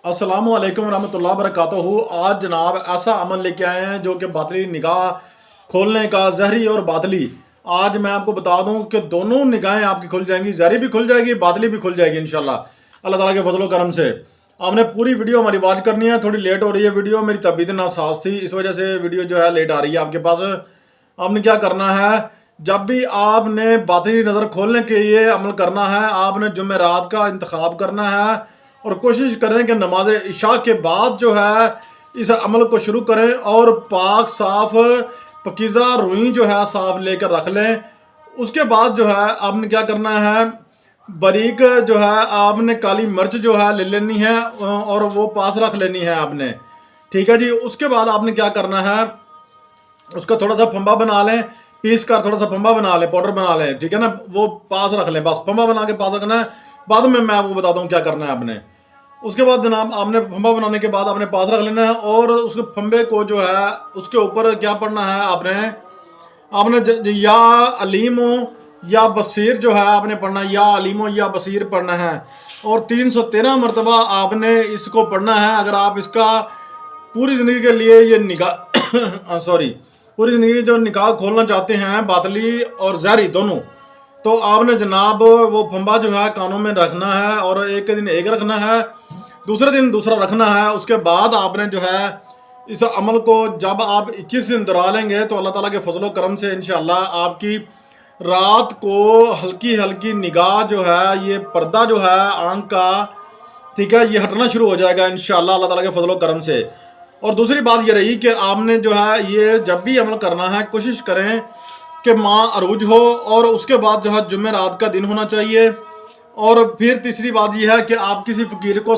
अस्सलामु अलैकुम रहमतुल्लाह बरकातहू। आज जनाब ऐसा अमल लेके आए हैं जो कि बातली निगाह खोलने का, जहरी और बातली। आज मैं आपको बता दूं कि दोनों निगाहें आपकी खुल जाएंगी, जहरी भी खुल जाएगी, बातली भी खुल जाएगी इंशाल्लाह अल्लाह ताला के फजल करम से। आपने पूरी वीडियो हमारी वॉच करनी है। थोड़ी लेट हो रही है वीडियो, मेरी तबीयत नासाज थी, इस वजह से वीडियो जो है लेट आ रही है आपके पास। आपने क्या करना है, जब भी आपने बातली नज़र खोलने के लिए अमल करना है, आपने जुमेरात का इंतखाब करना है और कोशिश करें कि नमाज इशा के बाद जो है इस अमल को शुरू करें और पाक साफ पकीज़ा रुई जो है साफ लेकर रख लें। उसके बाद जो है आपने क्या करना है, बारीक जो है आपने काली मिर्च जो है ले लेनी है और वो पास रख लेनी है आपने, ठीक है जी। उसके बाद आपने क्या करना है, उसका थोड़ा सा फंबा बना लें, पीस कर थोड़ा सा फंबा बना लें, पाउडर बना लें, ठीक है ना, वो पास रख लें, बस फंबा बना के पास रखना है। बाद में मैं आपको बताता हूँ क्या करना है आपने। उसके बाद जनाब आपने फंबा बनाने के बाद आपने पास रख लेना है और उसके फंबे को जो है उसके ऊपर क्या पढ़ना है आपने या अलीमो या बसीर जो है आपने पढ़ना है, या अलीमो या बसीर पढ़ना है और 313 मरतबा आपने इसको पढ़ना है। अगर आप इसका पूरी ज़िंदगी के लिए ये निगाह पूरी ज़िंदगी जो निकाह खोलना चाहते हैं, बातली और जहरी दोनों, तो आपने जनाब वो फंबा जो है कानों में रखना है और एक दिन एक रखना है, दूसरे दिन दूसरा रखना है। उसके बाद आपने जो है इस अमल को जब आप 21 दिन दोहरा लेंगे तो अल्लाह ताला के फजल करम से इंशाअल्लाह आपकी रात को हल्की हल्की निगाह जो है, ये पर्दा जो है आंख का, ठीक है, ये हटना शुरू हो जाएगा इंशाअल्लाह अल्लाह ताला के फजल करम से। और दूसरी बात ये रही कि आपने जो है ये जब भी अमल करना है कोशिश करें कि माँ अरूज हो और उसके बाद जो है जुमेरात का दिन होना चाहिए। और फिर तीसरी बात यह है कि आप किसी फ़कीर को